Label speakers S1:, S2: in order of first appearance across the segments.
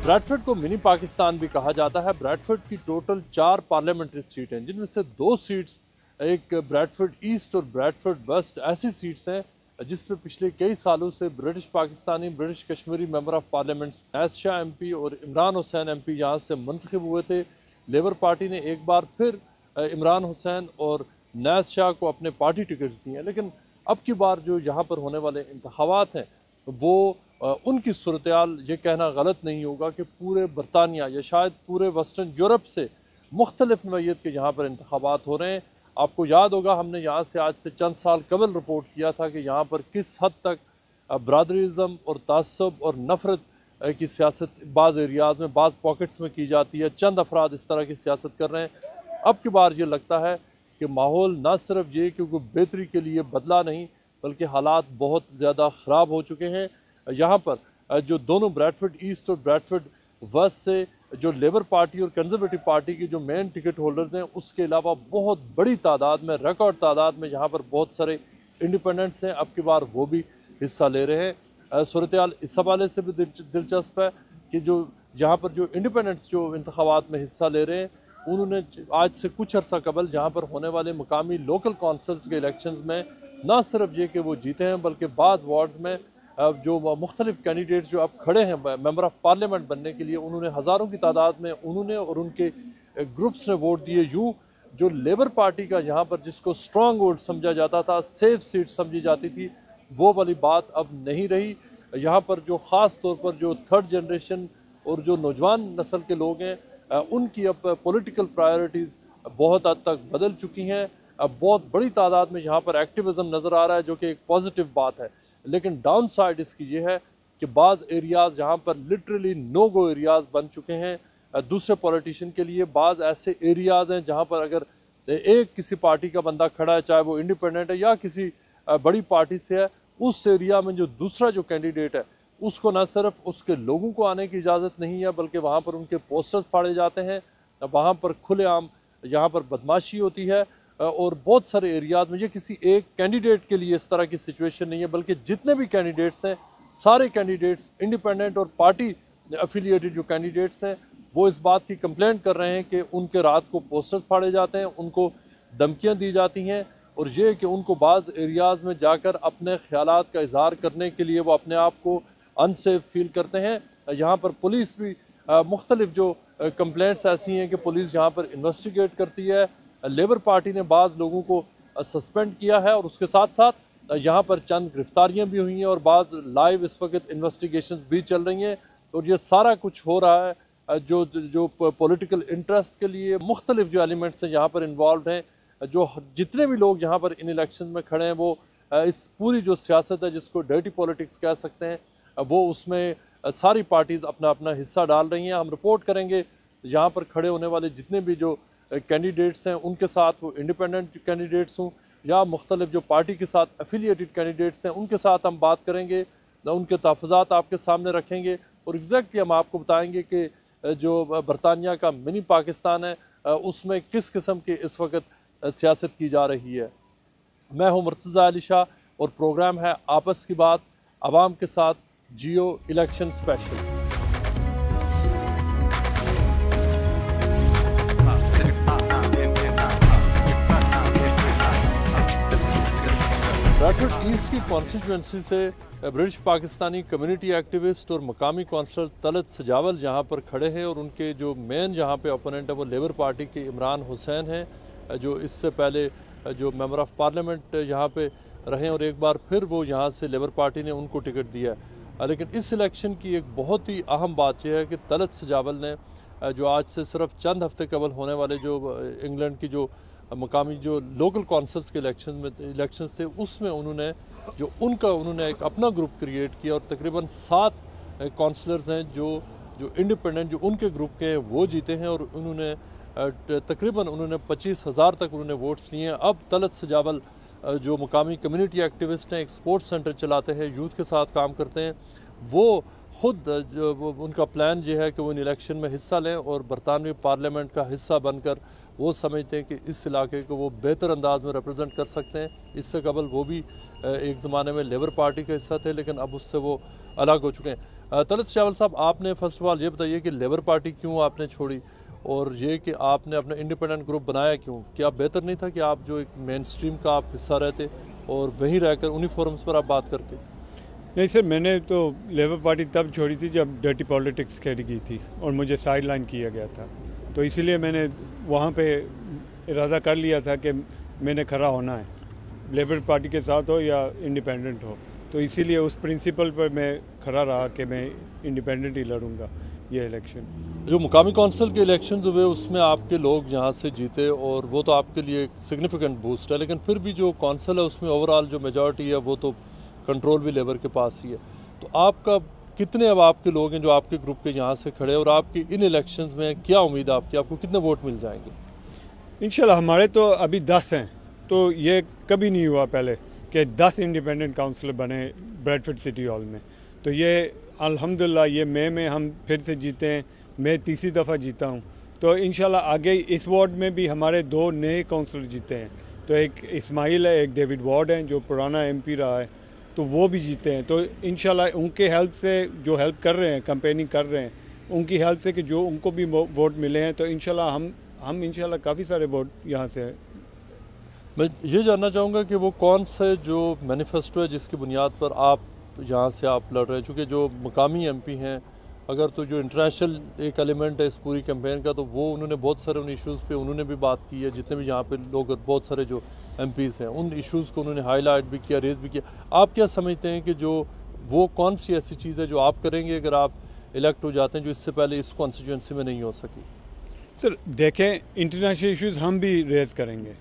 S1: Bradford को mini Pakistan भी कहा जाता है। ब्रैडफोर्ड की टोटल 4 पार्लियामेंट्री सीट हैं, जिनमें से 2 सीट्स, एक ब्रैडफोर्ड ईस्ट और ब्रैडफोर्ड वेस्ट, ऐसी सीट्स हैं जिस पे पिछले कई सालों से British Pakistani, British Kashmiri member of parliament Naz Shah MP और इमरान हुसैन MP यहाँ से मुंतखब हुए थे। लेबर पार्टी ने एक बार फिर इमरान हुसैन और नैस शाह को अपने पार्टी टिकट्स दिए हैं, लेकिन अब की बार जो यहाँ पर होने वाले इंतखाबात हैं वो उनकी सूरत-ए-हाल, ये कहना गलत नहीं होगा कि पूरे बरतानिया या शायद पूरे वेस्टर्न यूरोप से मुख्तलिफ नौइयत के यहाँ पर इंतखाबात हो रहे हैं। आपको याद होगा, हमने यहाँ से आज से चंद साल कबल रिपोर्ट किया था कि यहाँ पर किस हद तक बरादरीज़म और तासब और नफ़रत की सियासत बाज़ एरियाज़ में, बाज़ पॉकेट्स में की जाती है। चंद अफराद इस तरह की सियासत कर रहे हैं। अब की बार ये लगता है कि माहौल ना सिर्फ ये कि बेहतरी के लिए बदला नहीं, बल्कि हालात बहुत ज़्यादा ख़राब हो चुके हैं। यहाँ पर जो दोनों ब्रैडफोर्ड ईस्ट और ब्रैडफोर्ड वेस्ट से जो लेबर पार्टी और कंजर्वेटिव पार्टी की जो मेन टिकट होल्डर्स हैं, उसके अलावा बहुत बड़ी तादाद में, रिकॉर्ड तादाद में यहाँ पर बहुत सारे इंडिपेंडेंट्स हैं, अब की बार वो भी हिस्सा ले रहे हैं। सूरत-ए-हाल इस हवाले से भी दिलचस्प है कि जो यहाँ पर जो इंडिपेंडेंट्स जो इंतखाबात में हिस्सा ले रहे हैं, उन्होंने आज से कुछ अर्सा कबल जहाँ पर होने वाले मुकामी लोकल कौंसल्स के इलेक्शंस में ना सिर्फ ये कि वो जीते हैं, बल्कि बाज़ वार्ड्स में जो मुख्तलिफ कैंडिडेट्स जो अब खड़े हैं मेंबर ऑफ पार्लियामेंट बनने के लिए, उन्होंने हज़ारों की तादाद में उन्होंने और उनके ग्रुप्स ने वोट दिए। यूँ जो लेबर पार्टी का यहाँ पर जिसको स्ट्रॉन्ग वोट समझा जाता था, सेफ सीट समझी जाती थी, वो वाली बात अब नहीं रही। यहाँ पर जो ख़ास तौर पर जो थर्ड जनरेशन और जो नौजवान नस्ल के लोग हैं, उनकी अब पॉलिटिकल प्रायोरिटीज़ बहुत हद तक बदल चुकी हैं। अब बहुत बड़ी तादाद में यहाँ पर एक्टिविज़म नज़र आ रहा है, जो कि एक पॉजिटिव बात है। लेकिन डाउन साइड इसकी ये है कि बाज़ एरियाज़ जहाँ पर लिटरली नो गो एरियाज़ बन चुके हैं दूसरे पॉलिटिशियन के लिए। बाज़ ऐसे एरियाज़ हैं जहाँ पर अगर एक किसी पार्टी का बंदा खड़ा है, चाहे वो इंडिपेंडेंट है या किसी बड़ी पार्टी से है, उस एरिया में जो दूसरा जो कैंडिडेट है, उसको न सिर्फ उसके लोगों को आने की इजाज़त नहीं है, बल्कि वहाँ पर उनके पोस्टर्स फाड़े जाते हैं, वहाँ पर खुलेआम यहाँ पर बदमाशी होती है। और बहुत सारे एरियाज़ में ये किसी एक कैंडिडेट के लिए इस तरह की सिचुएशन नहीं है, बल्कि जितने भी कैंडिडेट्स हैं, सारे कैंडिडेट्स इंडिपेंडेंट और पार्टी एफिलिएटेड जो कैंडिडेट्स हैं, वो इस बात की कंप्लेंट कर रहे हैं कि उनके रात को पोस्टर्स फाड़े जाते हैं, उनको धमकियाँ दी जाती हैं, और ये कि उनको बाज़ एरियाज़ में जाकर अपने ख्यालात का इजहार करने के लिए वो अपने आप को अनसेफ फील करते हैं। यहाँ पर पुलिस भी मुख्तलिफ जो कंप्लेंट्स ऐसी हैं कि पुलिस यहाँ पर इन्वेस्टिगेट करती है। लेबर पार्टी ने बाज़ लोगों को सस्पेंड किया है, और उसके साथ साथ यहाँ पर चंद गिरफ्तारियाँ भी हुई हैं, और बाज़ लाइव इस वक्त इन्वेस्टिगेशंस भी चल रही हैं। और ये सारा कुछ हो रहा है जो पॉलिटिकल इंटरेस्ट के लिए मुख्तलिफ जो एलिमेंट्स हैं यहाँ पर इन्वॉल्व हैं। जो जितने भी लोग यहाँ पर इन इलेक्शन में खड़े हैं, वो इस पूरी जो सियासत है, जिसको डर्टी पॉलिटिक्स कह सकते हैं, वो उसमें सारी पार्टीज़ अपना अपना हिस्सा डाल रही हैं। हम रिपोर्ट करेंगे यहाँ पर खड़े होने वाले जितने भी जो कैंडिडेट्स हैं, उनके साथ वो इंडिपेंडेंट कैंडिडेट्स हों या मुख्तलिफ जो पार्टी के साथ एफिलिएटेड कैंडिडेट्स हैं, उनके साथ हम बात करेंगे, उनके तहफ़्फ़ुज़ात आपके सामने रखेंगे, और एग्जैक्टली हम आपको बताएंगे कि जो बरतानिया का मिनी पाकिस्तान है, उसमें किस किस्म की इस वक्त सियासत की जा रही है। मैं हूँ मुर्तज़ा अली शाह, और प्रोग्राम है आपस की बात, आवाम के साथ, जियो इलेक्शन स्पेशल। ब्रैडफोर्ड ईस्ट की कॉन्स्टिट्यूंसी से ब्रिटिश पाकिस्तानी कम्युनिटी एक्टिविस्ट और मकामी कौंसलर तलत सजावल यहाँ पर खड़े हैं, और उनके जो मेन यहाँ पे ओपोनेंट है वो लेबर पार्टी के इमरान हुसैन हैं, जो इससे पहले जो मेंबर ऑफ पार्लियामेंट यहाँ पे रहे, और एक बार फिर वो यहाँ से लेबर पार्टी ने उनको टिकट दिया है। लेकिन इस इलेक्शन की एक बहुत ही अहम बात यह है कि तलत सजावल ने जो आज से सिर्फ चंद हफ्ते कबल होने वाले जो इंग्लैंड की जो मकामी जो लोकल कौंसल्स के इलेक्शंस थे, उसमें उन्होंने एक अपना ग्रुप क्रिएट किया, और तकरीबन 7 काउंसलर्स हैं जो इंडिपेंडेंट जो उनके ग्रुप के हैं, वो जीते हैं, और उन्होंने तकरीबन 25,000 तक उन्होंने वोट्स लिए हैं। अब तलत सजावल जो मुकामी कम्युनिटी एक्टिविस्ट हैं, एक स्पोर्ट्स सेंटर चलाते हैं, यूथ के साथ काम करते हैं, वो खुद जो उनका प्लान ये है कि वो इन इलेक्शन में हिस्सा लें और बरतानवी पार्लियामेंट का हिस्सा बनकर वो समझते हैं कि इस इलाके को वो बेहतर अंदाज में रिप्रेजेंट कर सकते हैं। इससे कबल वो भी एक ज़माने में लेबर पार्टी का हिस्सा थे, लेकिन अब उससे वो अलग हो चुके हैं। तलत चावल साहब, आपने फर्स्ट ऑफ ऑल ये बताइए कि लेबर पार्टी क्यों आपने छोड़ी, और ये कि आपने अपना इंडिपेंडेंट ग्रुप बनाया क्यों? क्या बेहतर नहीं था कि आप जो एक मेन स्ट्रीम का आप हिस्सा रहते और वहीं रहकर उन्हीं फोरम्स पर आप बात करते?
S2: नहीं सर, मैंने तो लेबर पार्टी तब छोड़ी थी जब डर्टी पॉलिटिक्स खेली गई थी और मुझे साइड लाइन किया गया था, तो इसीलिए मैंने वहाँ पे इरादा कर लिया था कि मैंने खड़ा होना है, लेबर पार्टी के साथ हो या इंडिपेंडेंट हो। तो इसीलिए उस प्रिंसिपल पर मैं खड़ा रहा कि मैं इंडिपेंडेंट ही लड़ूंगा ये इलेक्शन।
S1: जो मुकामी कौंसिल के इलेक्शन हुए उसमें आपके लोग यहाँ से जीते और वो तो आपके लिए एक सिग्निफिकेंट बूस्ट है, लेकिन फिर भी जो कौंसिल है उसमें ओवरऑल जो मेजॉरिटी है वो तो कंट्रोल भी लेबर के पास ही है। तो आपका कितने अब आपके लोग हैं जो आपके ग्रुप के यहाँ से खड़े, और आपकी इन इलेक्शंस में क्या उम्मीद है आपकी, आपको कितने वोट मिल जाएंगे?
S2: इंशाल्लाह हमारे तो अभी 10 हैं, तो ये कभी नहीं हुआ पहले कि 10 इंडिपेंडेंट काउंसिलर बने ब्रैडफोर्ड सिटी हॉल में। तो ये अल्हम्दुलिल्लाह ये मई में हम फिर से जीते हैं, मैं तीसरी दफ़ा जीता हूँ। तो इंशाल्लाह आगे इस वार्ड में भी हमारे 2 नए काउंसिलर जीते हैं, तो एक इस्माइल है, एक डेविड वार्ड है जो पुराना MP रहा है, तो वो भी जीते हैं। तो इंशाल्लाह उनके हेल्प से, जो हेल्प कर रहे हैं, कैंपेनिंग कर रहे हैं, उनकी हेल्प से कि जो उनको भी वोट मिले हैं, तो इंशाल्लाह हम इंशाल्लाह काफ़ी सारे वोट यहाँ से।
S1: मैं ये जानना चाहूँगा कि वो कौन से जो मैनिफेस्टो है जिसकी बुनियाद पर आप यहाँ से आप लड़ रहे हैं, चूँकि जो मकामी MP हैं, अगर तो जो इंटरनेशनल एक एलिमेंट है इस पूरी कैंपेन का, तो वो उन्होंने बहुत सारे उन इश्यूज़ पे उन्होंने भी बात की है, जितने भी यहाँ पे लोग बहुत सारे जो MPs हैं उन इश्यूज़ को उन्होंने हाईलाइट भी किया, रेज भी किया। आप क्या समझते हैं कि जो वो कौन सी ऐसी चीज़ है जो आप करेंगे अगर आप इलेक्ट हो जाते हैं, जो इससे पहले इस कॉन्स्टिट्यूंसी में नहीं हो सकी?
S2: सर देखें, इंटरनेशनल इश्यूज़ हम भी रेज करेंगे।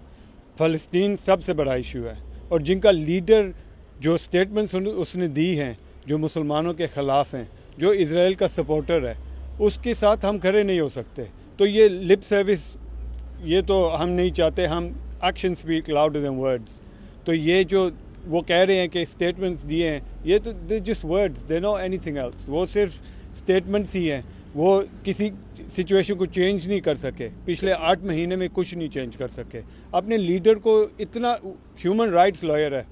S2: फ़लस्तीन सबसे बड़ा इशू है, और जिनका लीडर जो स्टेटमेंट्स उसने दी हैं जो मुसलमानों के ख़िलाफ़ हैं, जो इज़राइल का सपोर्टर है, उसके साथ हम खड़े नहीं हो सकते। तो ये लिप सर्विस ये तो हम नहीं चाहते, हम action speak louder than words. तो ये जो वो कह रहे हैं कि स्टेटमेंट्स दिए हैं, ये तो they just words, they know anything else. वो सिर्फ स्टेटमेंट्स ही हैं, वो किसी सिचुएशन को चेंज नहीं कर सके। पिछले 8 महीने में कुछ नहीं चेंज कर सके। अपने लीडर को इतना, ह्यूमन राइट्स लॉयर है,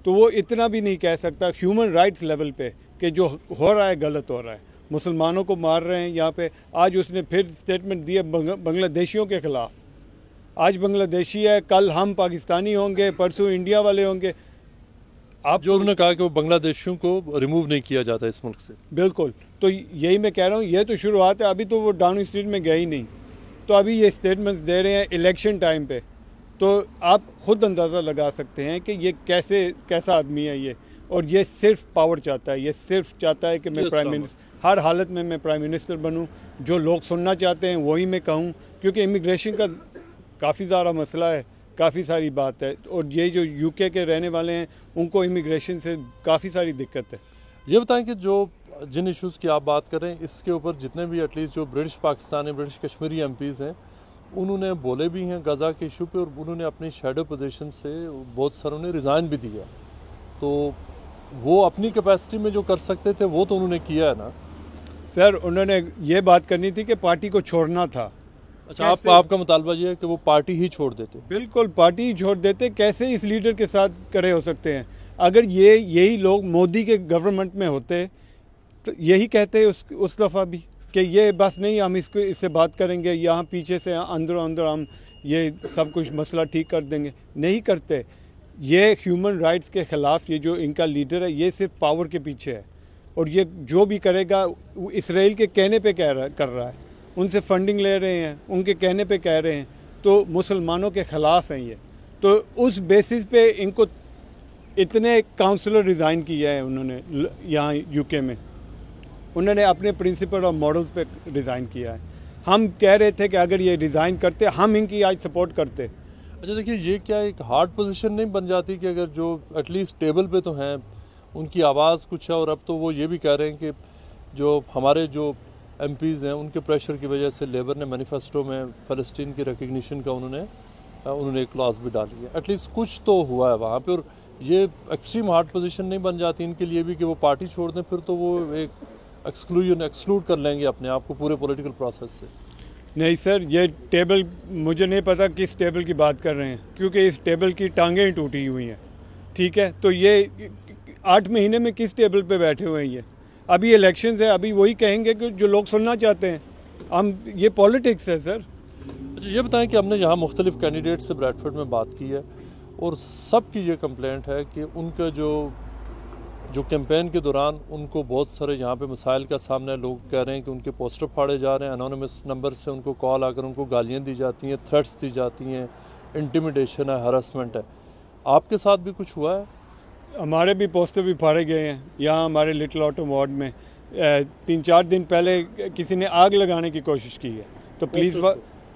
S2: तो वो इतना भी नहीं कह सकता ह्यूमन राइट्स लेवल पे कि जो हो रहा है गलत हो रहा है, मुसलमानों को मार रहे हैं यहाँ पे। आज उसने फिर स्टेटमेंट दिया बांग्लादेशियों के ख़िलाफ़। आज बांग्लादेशी है, कल हम पाकिस्तानी होंगे, परसों इंडिया वाले होंगे।
S1: आप जो उन्होंने कहा कि वो बांग्लादेशियों को रिमूव नहीं किया जाता इस मुल्क से।
S2: बिल्कुल, तो यही मैं कह रहा हूँ, ये तो शुरुआत है, अभी तो वो डाउनिंग स्ट्रीट में गए ही नहीं, तो अभी ये स्टेटमेंट्स दे रहे हैं इलेक्शन टाइम पे। तो आप खुद अंदाज़ा लगा सकते हैं कि ये कैसा आदमी है ये, और ये सिर्फ पावर चाहता है, ये सिर्फ चाहता है कि मैं प्राइम मिनिस्टर, हर हालत में मैं प्राइम मिनिस्टर बनूँ, जो लोग सुनना चाहते हैं वही मैं कहूँ, क्योंकि इमिग्रेशन का काफ़ी ज़्यादा मसला है, काफ़ी सारी बात है, और ये जो UK के रहने वाले हैं उनको इमिग्रेशन से काफ़ी सारी दिक्कत है।
S1: ये बताएं कि जो जिन इश्यूज़ की आप बात करें, इसके ऊपर जितने भी एटलीस्ट जो British Pakistani, British Kashmiri MPs हैं, उन्होंने बोले भी हैं गज़ा के इशू पे, और उन्होंने अपनी शैडो पोजीशन से बहुत सारों ने रिज़ाइन भी दिया। तो वो अपनी कैपेसिटी में जो कर सकते थे वो तो उन्होंने किया है ना
S2: सर। उन्होंने ये बात करनी थी कि पार्टी को छोड़ना था।
S1: अच्छा, आपका मुतालबा ये है कि वो पार्टी ही छोड़ देते?
S2: बिल्कुल, पार्टी ही छोड़ देते। कैसे इस लीडर के साथ खड़े हो सकते हैं? अगर यही लोग मोदी के गवर्नमेंट में होते तो यही कहते उस दफ़ा भी कि ये बस नहीं, हम इससे बात करेंगे, यहाँ पीछे से अंदर हम ये सब कुछ मसला ठीक कर देंगे। नहीं करते। ये ह्यूमन राइट्स के ख़िलाफ़ ये जो इनका लीडर है, ये सिर्फ पावर के पीछे है, और ये जो भी करेगा इसराइल के कहने पे कर रहा है, उनसे फंडिंग ले रहे हैं, उनके कहने पे कह रहे हैं, तो मुसलमानों के ख़िलाफ़ हैं ये। तो उस बेसिस पे इनको इतने काउंसलर रिज़ाइन किया है उन्होंने यहाँ UK में, उन्होंने अपने प्रिंसिपल और मॉडल्स पे रिज़ाइन किया है। हम कह रहे थे कि अगर ये रिज़ाइन करते, हम इनकी आज सपोर्ट करते।
S1: अच्छा देखिए, ये क्या एक हार्ड पोजीशन नहीं बन जाती कि अगर जो एटलीस्ट टेबल पे तो हैं, उनकी आवाज़ कुछ है, और अब तो वो ये भी कह रहे हैं कि जो हमारे जो MPs हैं उनके प्रेशर की वजह से लेबर ने मैनिफेस्टो में फ़लस्तीन की रिकग्निशन का उन्होंने एक क्लॉज भी डाली है। एटलीस्ट कुछ तो हुआ है वहाँ पे, और ये एक्सट्रीम हार्ड पोजीशन नहीं बन जाती इनके लिए भी कि वो पार्टी छोड़ दें, फिर तो वो एक एक्सक्लूड कर लेंगे अपने आप को पूरे पॉलिटिकल प्रोसेस से।
S2: नहीं सर, ये टेबल, मुझे नहीं पता किस टेबल की बात कर रहे हैं, क्योंकि इस टेबल की टांगें ही टूटी हुई हैं। ठीक है, तो ये 8 महीने में किस टेबल पे बैठे हुए हैं ये? अभी इलेक्शंस है, अभी वही कहेंगे कि जो लोग सुनना चाहते हैं। हम ये पॉलिटिक्स है सर।
S1: अच्छा, ये बताएं कि हमने यहाँ मुख्तलिफ कैंडिडेट से ब्रैडफोर्ड में बात की है और सब की ये कंप्लेंट है कि उनका जो कैंपेन के दौरान उनको बहुत सारे यहाँ पे मसाइल का सामना है। लोग कह रहे हैं कि उनके पोस्टर फाड़े जा रहे हैं, अनोनिमस नंबर से उनको कॉल आकर उनको गालियाँ दी जाती हैं, थ्रेट्स दी जाती हैं, इंटिमिडेशन है, हरासमेंट है। आपके साथ भी कुछ हुआ है?
S2: हमारे भी पोस्टर भी फाड़े गए हैं यहाँ हमारे लिटिल ऑटो वार्ड में। 3-4 दिन पहले किसी ने आग लगाने की कोशिश की है, तो पुलिस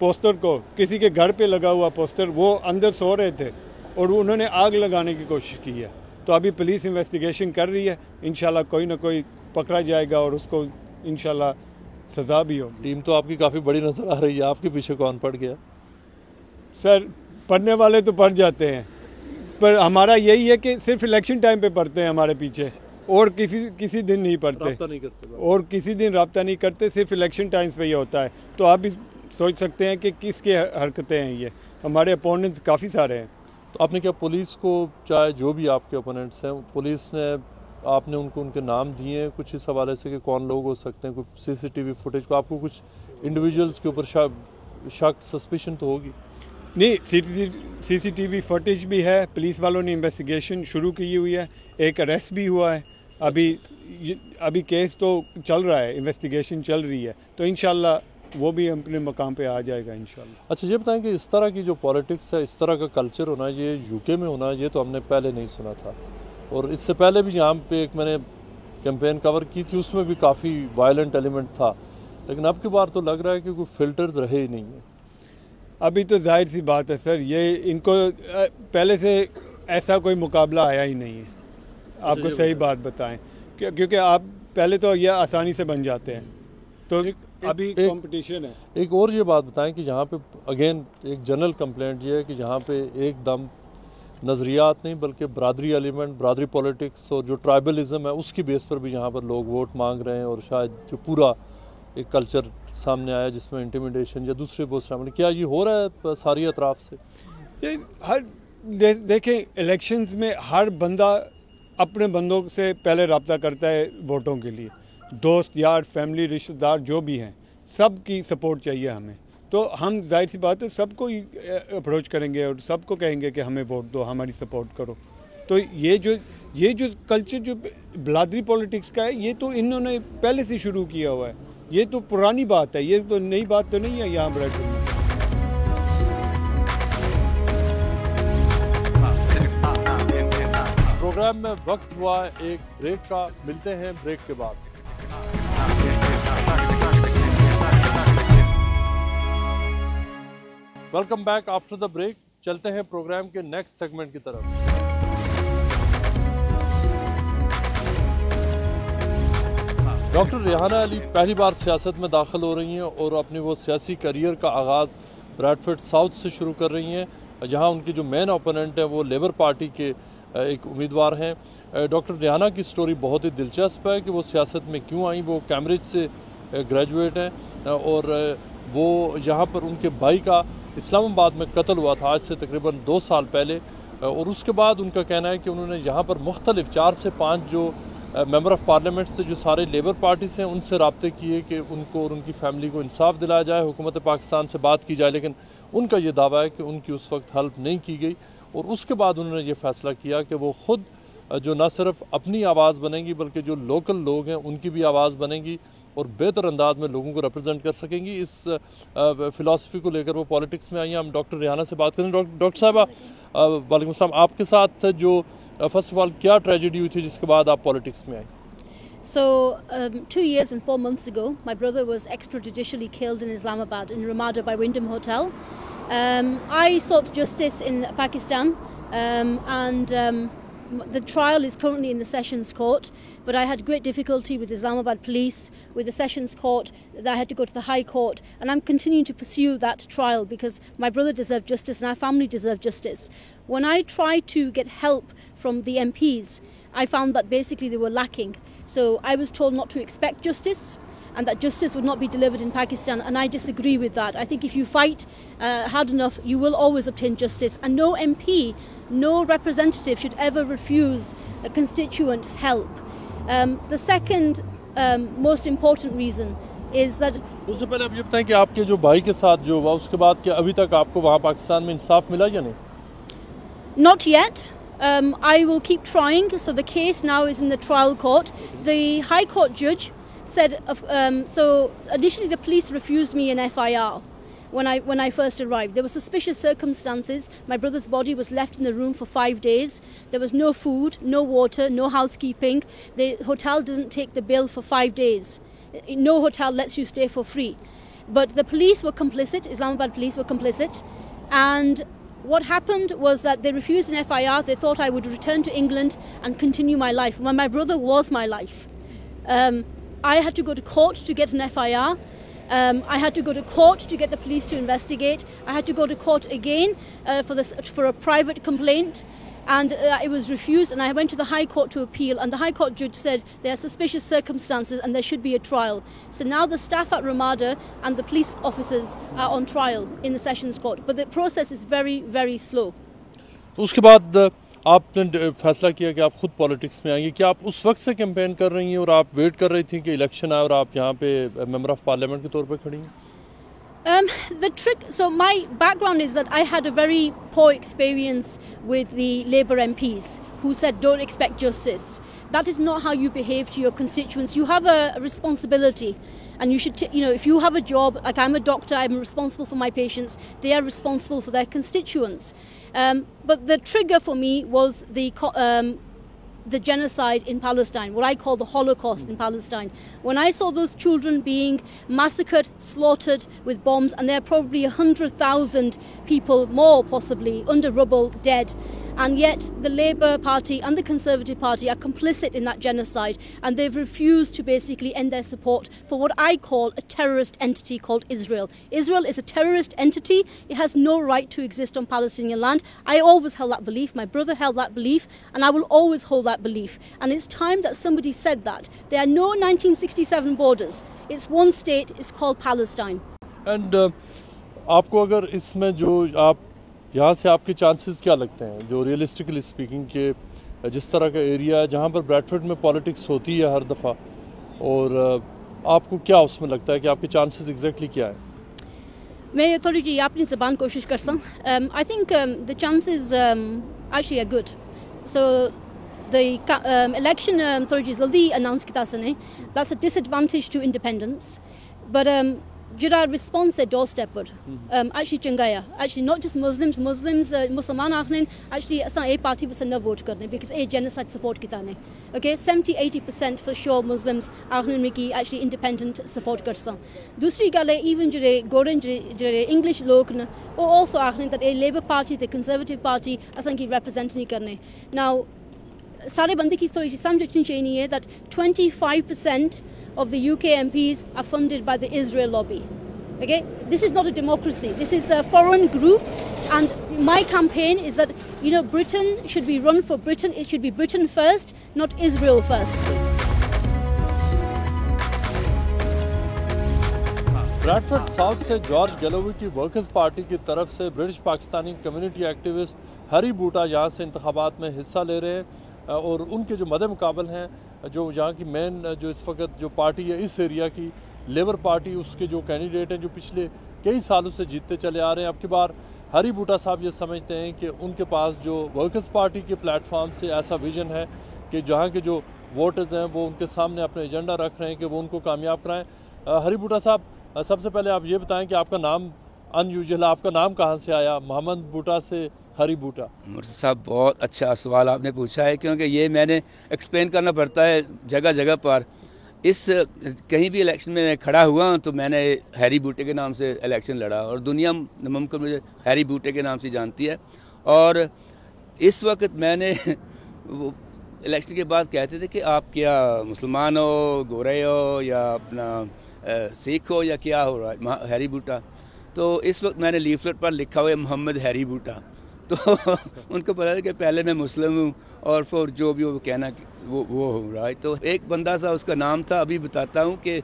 S2: पोस्टर को, किसी के घर पे लगा हुआ पोस्टर, वो अंदर सो रहे थे और उन्होंने आग लगाने की कोशिश की है। तो अभी पुलिस इन्वेस्टिगेशन कर रही है, इंशाल्लाह कोई ना कोई पकड़ा जाएगा और उसको इंशाल्लाह सज़ा भी होगी।
S1: टीम तो आपकी काफ़ी बड़ी नज़र आ रही है, आपके पीछे कौन पड़ गया?
S2: सर पढ़ने वाले तो पढ़ जाते हैं, पर हमारा यही है कि सिर्फ इलेक्शन टाइम पे पढ़ते हैं हमारे पीछे, और किसी दिन नहीं पढ़ते,
S1: नहीं करते
S2: और किसी दिन रब्ता नहीं करते, सिर्फ इलेक्शन टाइम्स पे ये होता है। तो आप भी सोच सकते हैं कि किसकी हरकतें हैं ये। हमारे अपोनेंट्स काफ़ी सारे हैं।
S1: तो आपने क्या पुलिस को, चाहे जो भी आपके ओपोनेंट्स हैं, पुलिस ने आपने उनको उनके नाम दिए हैं कुछ इस हवाले से कि कौन लोग हो सकते हैं? कुछ सीसीटीवी फुटेज को, आपको कुछ इंडिविजुअल्स के ऊपर शक सस्पिशन तो होगी?
S2: नहीं, सीसीटीवी फुटेज भी है, पुलिस वालों ने इन्वेस्टिगेशन शुरू की हुई है, एक अरेस्ट भी हुआ है। अभी केस तो चल रहा है, इन्वेस्टिगेशन चल रही है, तो इंशाल्लाह वो भी अपने मकाम पे आ जाएगा इंशाल्लाह।
S1: अच्छा, ये बताएं कि इस तरह की जो पॉलिटिक्स है, इस तरह का कल्चर होना, ये यूके में होना, ये तो हमने पहले नहीं सुना था। और इससे पहले भी यहाँ पे एक मैंने कैंपेन कवर की थी, उसमें भी काफ़ी वायलेंट एलिमेंट था, लेकिन अब की बार तो लग रहा है कि कोई फिल्टर्स रहे ही नहीं है।
S2: अभी तो जाहिर सी बात है सर, ये इनको पहले से ऐसा कोई मुकाबला आया ही नहीं है, आपको सही बात बताएं, क्योंकि आप पहले तो ये आसानी से बन जाते हैं, तो अभी कंपटीशन है।
S1: एक और ये बात बताएं कि यहाँ पे अगेन एक जनरल कंप्लेंट ये है कि यहाँ पे एकदम नज़रियात नहीं बल्कि बरादरी एलिमेंट, बरादरी पॉलिटिक्स और जो ट्राइबलिज्म है उसकी बेस पर भी यहाँ पर लोग वोट मांग रहे हैं, और शायद जो पूरा एक कल्चर सामने आया जिसमें इंटिमिडेशन या दूसरे बहुत शामिल, क्या ये हो रहा है सारी अतराफ से?
S2: ये देखें, इलेक्शंस में हर बंदा अपने बंदों से पहले रब्ता करता है वोटों के लिए। दोस्त यार, फैमिली, रिश्तेदार जो भी हैं, सब की सपोर्ट चाहिए हमें। तो हम जाहिर सी बात है सबको ही अप्रोच करेंगे और सबको कहेंगे कि हमें वोट दो, हमारी सपोर्ट करो। तो ये जो कल्चर जो बरादरी पॉलिटिक्स का है, ये तो इन्होंने पहले से शुरू किया हुआ है, ये तो पुरानी बात है, ये तो नई बात तो नहीं है यहाँ ब्रैडफोर्ड में।
S1: प्रोग्राम में वक्त हुआ एक ब्रेक का, मिलते हैं ब्रेक के बाद। Welcome back after the break. चलते हैं प्रोग्राम के नेक्स्ट सेगमेंट की तरफ। डॉक्टर रेहाना अली पहली बार सियासत में दाखिल हो रही हैं और अपनी वो सियासी करियर का आगाज़ ब्रैडफोर्ड साउथ से शुरू कर रही हैं, जहां उनके जो मेन ओपोनेंट हैं वो लेबर पार्टी के एक उम्मीदवार हैं। डॉक्टर रेहाना की स्टोरी बहुत ही दिलचस्प है कि वो सियासत में क्यों आई। वो कैम्ब्रिज से ग्रेजुएट हैं और वो यहाँ पर उनके भाई का इस्लामाबाद में कत्ल हुआ था आज से तकरीबन 2 साल पहले, और उसके बाद उनका कहना है कि उन्होंने यहाँ पर मुख्तलिफ 4 से 5 जो मेंबर ऑफ़ पार्लियामेंट से जो सारे लेबर पार्टी से हैं उनसे रब्ते किए कि उनको और उनकी फैमिली को इंसाफ दिलाया जाए, हुकूमत पाकिस्तान से बात की जाए, लेकिन उनका ये दावा है कि उनकी उस वक्त हेल्प नहीं की गई। और उसके बाद उन्होंने ये फ़ैसला किया कि वो ख़ुद जो न सिर्फ अपनी आवाज़ बनेंगी बल्कि जो लोकल लोग हैं उनकी भी आवाज़ बनेंगी और बेहतर अंदाज में लोगों को रिप्रेजेंट कर सकेंगी। इस फ़िलासफ़ी को लेकर वो पॉलिटिक्स में आई हैं। हम डॉक्टर रेहाना से बात करें। डॉक्टर साहबा वालेकुम अस्सलाम, आपके साथ जो फर्स्ट ऑफ ऑल क्या ट्रेजेडी हुई थी जिसके बाद आप पॉलिटिक्स में आई?
S3: So, 2 years and 4 months ago, my brother was extrajudicially killed in Islamabad, in Ramada by Wyndham Hotel. I sought justice in Pakistan, and the trial is currently in the Sessions Court, but I had great difficulty with Islamabad police, with the Sessions Court, that I had to go to the High Court, and I'm continuing to pursue that trial because my brother deserved justice and our family deserved justice. When I tried to get help from the MPs, I found that basically they were lacking. So I was told not to expect justice and that justice would not be delivered in Pakistan, and I disagree with that. I think if you fight hard enough, you will always obtain justice, and no MP, no representative should ever refuse a constituent help. The second most important reason is that
S1: उससे पहले आप ये बताएं कि आपके जो भाई के साथ जो हुआ उसके बाद क्या अभी तक आपको वहाँ पाकिस्तान में इंसाफ मिला या नहीं?
S3: not yet. I will keep trying. So the case now is in the trial court. The High Court judge said, so initially the police refused me an FIR when I first arrived. There were suspicious circumstances. My brother's body was left in the room for 5 days. There was no food, no water, no housekeeping. The hotel didn't take the bill for 5 days. No hotel lets you stay for free. But the police were complicit. Islamabad police were complicit. And what happened was that they refused an FIR. They thought I would return to England and continue my life. When my brother was my life. I had to go to court to get an FIR. I had to go to court to get the police to investigate. I had to go to court again for a private complaint. And it was refused, and I went to the High Court to appeal, and the High Court judge said there are suspicious circumstances and there should be a trial. So now the staff at Ramada and the police officers are on trial in the Sessions Court, but the process is very, very slow.
S1: तो उसके बाद आपने फैसला किया कि आप खुद politics में आएंगे। क्या आप उस वक्त से कैंपेन कर रही हैं और आप वेट कर रही थी कि इलेक्शन आए और आप यहाँ पे मेंबर ऑफ पार्लियामेंट के तौर पे खड़ी हैं?
S3: So my background is that I had a very poor experience with the Labour MPs who said don't expect justice. That is not how you behave to your constituents. You have a responsibility, and you should, if you have a job, like I'm a doctor, I'm responsible for my patients. They are responsible for their constituents. But the trigger for me was the genocide in Palestine, what I call the Holocaust in Palestine. When I saw those children being massacred, slaughtered with bombs, and there are probably 100,000 people, more possibly, under rubble, dead, and yet the Labour Party and the Conservative Party are complicit in that genocide, and they've refused to basically end their support for what I call a terrorist entity called Israel. Israel is a terrorist entity. It has no right to exist on Palestinian land. I always held that belief. My brother held that belief, and I will always hold that belief. And it's time that somebody said that. There are no 1967 borders. It's one state. It's called Palestine.
S1: And आपको अगर इसमें जो आप यहाँ से आपके chances क्या लगते हैं, जो रियलिस्टिकली स्पीकिंग के जिस तरह का एरिया है जहाँ पर ब्रैडफोर्ड में पॉलिटिक्स होती है हर दफ़ा, और आपको क्या उसमें लगता है कि आपके चांसेस एग्जैक्टली क्या है?
S3: मैं थोड़ी जी अपनी ज़बान कोशिश कर सकूँ. I think the chances actually are good. So the election थोड़ी जी जल्दी अनाउंस किया सने. That's a disadvantage to independence. But Jira response at doorstep actually changaya. Actually not just Muslims Musliman akhnin actually asan a party was na vote karne because a genocide support kita ne. Okay, 70-80% for sure Muslims akhnin mein ki actually independent support karsa. Dusri gal hai even jire goren jire English log ne or also akhnin that a Labour Party, the Conservative Party asan ki represent nahi karne. Now sare bande ki story samjhni chahiye that 25% of the UK MPs are funded by the Israel lobby. Okay, this is not a democracy. This is a foreign group, and my campaign is that Britain should be run for Britain. It should be Britain first, not Israel first.
S1: Bradford South से George Galloway की workers party की तरफ से British Pakistani community activist Harry Boota यहाँ से इंतखाबात में हिस्सा ले रहे हैं, और उनके जो मदे मुकाबल हैं जो यहाँ की मेन जो इस वक्त जो पार्टी है इस एरिया की लेबर पार्टी, उसके जो कैंडिडेट हैं जो पिछले कई सालों से जीतते चले आ रहे हैं। अब की बार हैरी बूटा साहब ये समझते हैं कि उनके पास जो वर्कर्स पार्टी के प्लेटफॉर्म से ऐसा विजन है कि जहाँ के जो वोटर्स हैं वो उनके सामने अपने एजेंडा रख रहे हैं कि वो उनको कामयाब कराएं। हैरी बूटा साहब, सबसे पहले आप ये बताएं कि आपका नाम अनयूजुअल, आपका नाम कहाँ से आया, मोहम्मद बूटा से हैरी बूटा?
S4: मुर्शद साहब, बहुत अच्छा सवाल आपने पूछा है, क्योंकि ये मैंने एक्सप्लेन करना पड़ता है जगह जगह पर। इस कहीं भी इलेक्शन में मैं खड़ा हुआ तो मैंने हैरी बूटे के नाम से इलेक्शन लड़ा, और दुनिया मुमकिन मुझे हैरी बूटे के नाम से जानती है। और इस वक्त मैंने वो इलेक्शन के बाद कहते थे कि आप क्या मुसलमान हो, गोरे हो, या अपना सिख हो, या क्या हो रहा है हैरी बूटा। तो इस वक्त मैंने लीफलेट पर लिखा हुआ है मोहम्मद हैरी बूटा। तो उनको पता है कि पहले मैं मुस्लिम हूँ और फिर जो भी वो कहना वो हो रहा है। तो एक बंदा सा, उसका नाम था, अभी बताता हूँ कि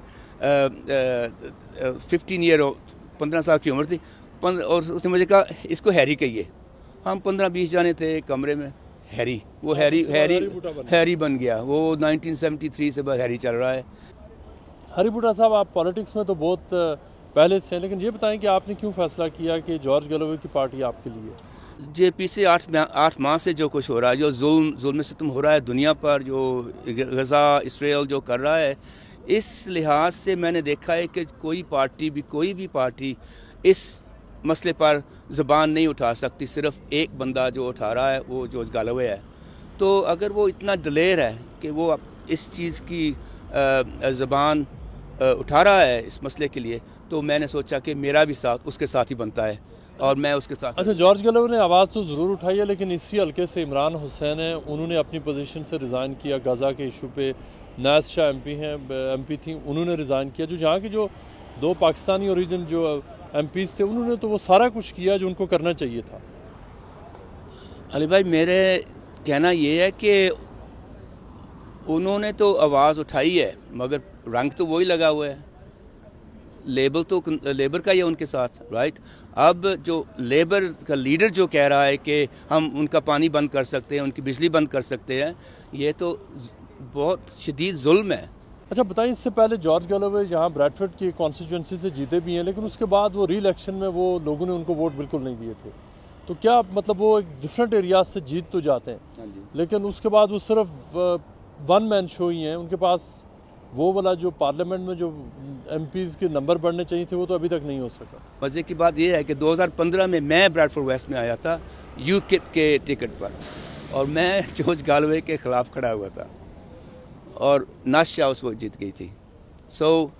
S4: 15 साल की उम्र थी, और उसने मुझे कहा इसको हैरी कहिए। हम 15-20 जाने थे कमरे में, हैरी, वो हैरी बन गया। वो 1973 से बस हैरी चल रहा है।
S1: हरी भुट्टो साहब, आप पॉलिटिक्स में तो बहुत पहले से हैं, लेकिन ये बताएं कि आपने क्यों फैसला किया कि जॉर्ज गैलोवे की पार्टी आपके लिए?
S4: जे पीछे 8 माह से जो कुछ हो रहा है, जो जुल्म सितम हो रहा है दुनिया पर, जो गज़ा इसराइल जो कर रहा है, इस लिहाज से मैंने देखा है कि कोई भी पार्टी इस मसले पर ज़बान नहीं उठा सकती। सिर्फ एक बंदा जो उठा रहा है वो जॉर्ज गैलोवे है। तो अगर वो इतना दलेर है कि वो इस चीज़ की ज़बान उठा रहा है इस मसले के लिए, तो मैंने सोचा कि मेरा भी साथ उसके साथ ही बनता है और मैं उसके साथ।
S1: अच्छा, जॉर्ज गैलोवे ने आवाज़ तो ज़रूर उठाई है, लेकिन इसी हल्के से इमरान हुसैन है, उन्होंने अपनी पोजीशन से रिज़ाइन किया। गज़ा के इशू पे नाज शाह एमपी थी, उन्होंने रिज़ाइन किया। जो यहाँ के जो 2 पाकिस्तानी ओरिजिन जो एमपीज़ थे, उन्होंने तो वो सारा कुछ किया जो उनको करना चाहिए था।
S4: अली भाई, मेरे कहना ये है कि उन्होंने तो आवाज़ उठाई है, मगर रंग तो वही लगा हुआ है। लेबर तो लेबर का ही है उनके साथ, राइट। अब जो लेबर का लीडर जो कह रहा है कि हम उनका पानी बंद कर सकते हैं, उनकी बिजली बंद कर सकते हैं, ये तो बहुत शदीद जुल्म है।
S1: अच्छा बताइए, इससे पहले जॉर्ज गैलोवे यहाँ ब्रैडफोर्ड की कॉन्स्टिट्यूंसी से जीते भी हैं, लेकिन उसके बाद वो री इलेक्शन में वो लोगों ने उनको वोट बिल्कुल नहीं दिए थे। तो क्या मतलब वो एक डिफरेंट एरियाज से जीत तो जाते हैं, लेकिन उसके बाद वो सिर्फ वन मैन शो ही हैं। उनके पास वो वाला जो पार्लियामेंट में जो एमपीज़ के नंबर बढ़ने चाहिए थे, वो तो अभी तक नहीं हो सका।
S4: मज़े की बात यह है कि 2015 में मैं ब्रैडफोर्ड वेस्ट में आया था यूकिप के टिकट पर, और मैं जॉर्ज गैलोवे के ख़िलाफ़ खड़ा हुआ था और नाज शाह उस वक्त जीत गई थी। सो